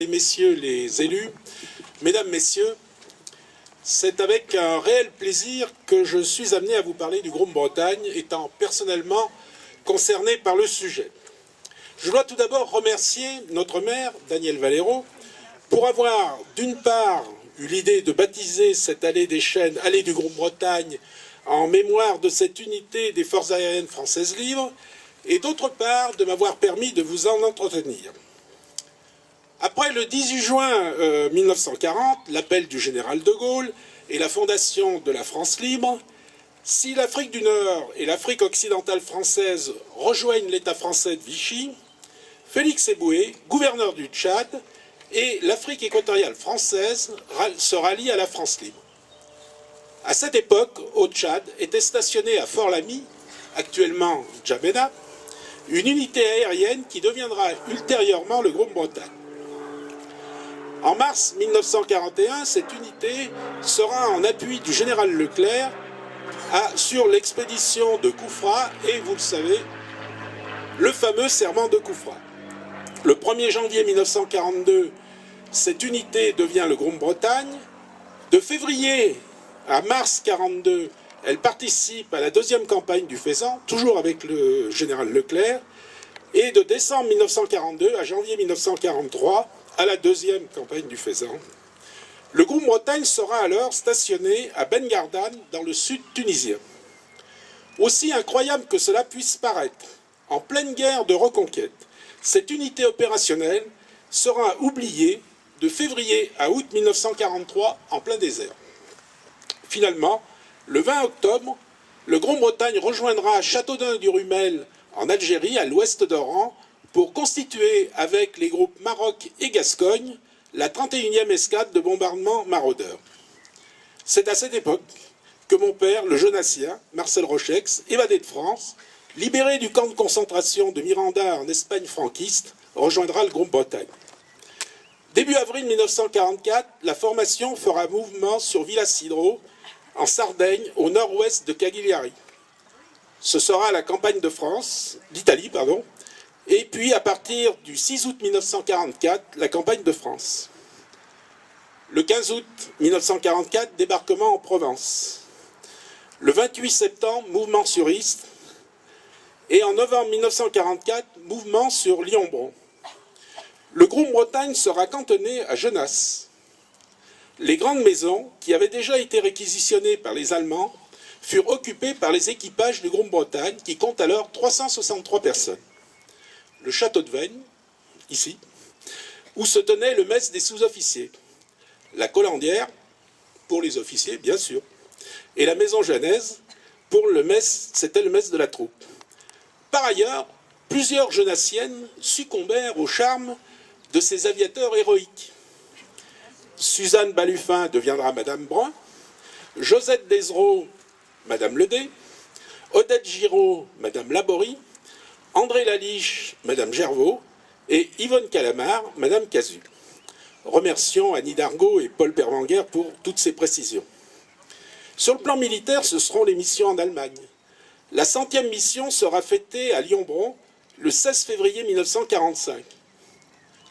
Et messieurs les élus, mesdames, messieurs, c'est avec un réel plaisir que je suis amené à vous parler du Grande-Bretagne, étant personnellement concerné par le sujet. Je dois tout d'abord remercier notre maire, Daniel Valero, pour avoir, d'une part, eu l'idée de baptiser cette allée des Chênes, allée du Grande-Bretagne, en mémoire de cette unité des forces aériennes françaises libres, et d'autre part, de m'avoir permis de vous en entretenir. Après le 18 juin 1940, l'appel du général de Gaulle et la fondation de la France libre, si l'Afrique du Nord et l'Afrique occidentale française rejoignent l'État français de Vichy, Félix Éboué, gouverneur du Tchad, et l'Afrique équatoriale française se rallient à la France libre. À cette époque, au Tchad, était stationnée à Fort-Lamy, actuellement Djamena, une unité aérienne qui deviendra ultérieurement le Grande-Bretagne. En mars 1941, cette unité sera en appui du général Leclerc sur l'expédition de Koufra et, vous le savez, le fameux serment de Koufra. Le 1er janvier 1942, cette unité devient le Grande-Bretagne. De février à mars 1942, elle participe à la deuxième campagne du Faisan, toujours avec le général Leclerc. Et de décembre 1942 à janvier 1943, à la deuxième campagne du Faisan. Le Grande-Bretagne sera alors stationné à Ben Gardan, dans le sud tunisien. Aussi incroyable que cela puisse paraître, en pleine guerre de reconquête, cette unité opérationnelle sera oubliée de février à août 1943 en plein désert. Finalement, le 20 octobre, le Grande-Bretagne rejoindra Châteaudun-du-Rumel en Algérie, à l'ouest d'Oran, pour constituer avec les groupes Maroc et Gascogne la 31e escadre de bombardement maraudeurs. C'est à cette époque que mon père, le jeunassien, Marcel Rochex, évadé de France, libéré du camp de concentration de Miranda en Espagne franquiste, rejoindra le Grande-Bretagne. Début avril 1944, la formation fera mouvement sur Villacidro, en Sardaigne, au nord-ouest de Cagliari. Ce sera la campagne de France, d'Italie, pardon, et puis à partir du 6 août 1944, la campagne de France. Le 15 août 1944, débarquement en Provence. Le 28 septembre, mouvement sur Istres. Et en novembre 1944, mouvement sur Lyon-Bron. Le Grande-Bretagne sera cantonné à Genasse. Les grandes maisons, qui avaient déjà été réquisitionnées par les Allemands, furent occupées par les équipages du Grande-Bretagne, qui compte alors 363 personnes. Le château de Veynes, ici, où se tenait le mess des sous-officiers. La Collandière, pour les officiers, bien sûr. Et la maison Jeunesse, pour le mess, c'était le mess de la troupe. Par ailleurs, plusieurs jeunassiennes succombèrent au charme de ces aviateurs héroïques. Suzanne Baluffin deviendra Madame Brun, Josette Desreaux, Madame Ledé, Odette Giraud, Madame Laborie, André Laliche, Madame Gervaux, et Yvonne Calamar, Madame Casul. Remercions Annie Dargaud et Paul Pervenguer pour toutes ces précisions. Sur le plan militaire, ce seront les missions en Allemagne. La 100e mission sera fêtée à Lyon-Bron le 16 février 1945.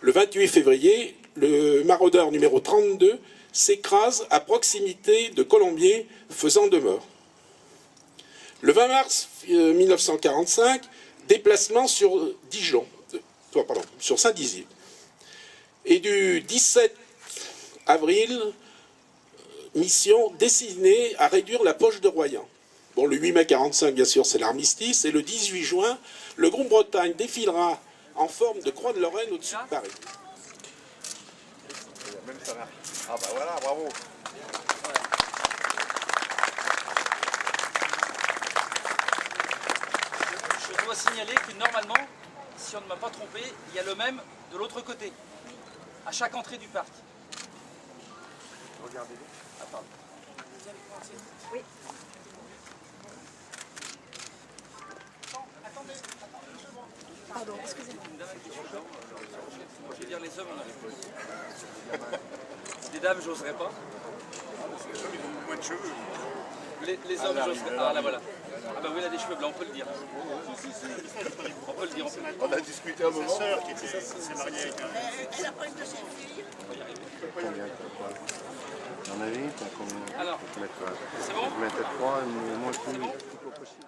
Le 28 février, le maraudeur numéro 32 s'écrase à proximité de Colombier, faisant 2 morts. Le 20 mars 1945, déplacement sur Dijon, sur Saint-Dizier. Et du 17 avril, mission destinée à réduire la poche de Royan. Bon, le 8 mai 1945, bien sûr, c'est l'armistice. Et le 18 juin, le Grande-Bretagne défilera en forme de croix de Lorraine au-dessus de Paris. Ah bah voilà, bravo. Je dois signaler que normalement, si on ne m'a pas trompé, il y a le même de l'autre côté, à chaque entrée du parc. Regardez-le. Ah, pardon. Oui. Pardon, excusez-moi. Je vais dire les hommes, on a les dames, j'oserais pas. Les hommes, ils ont moins de cheveux. Les hommes, j'oserais. Ah là voilà. Ah bah oui, il a des cheveux blancs. peut le dire. On peut le dire. On a discuté un moment. Sa sœur qui s'est mariée avec un... Elle a pas une de ses filles. Combien t'as quoi? Dans la vie, t'as combien? Alors, Faut mettre, c'est bon? faut mettre 3, mais moi, tout possible.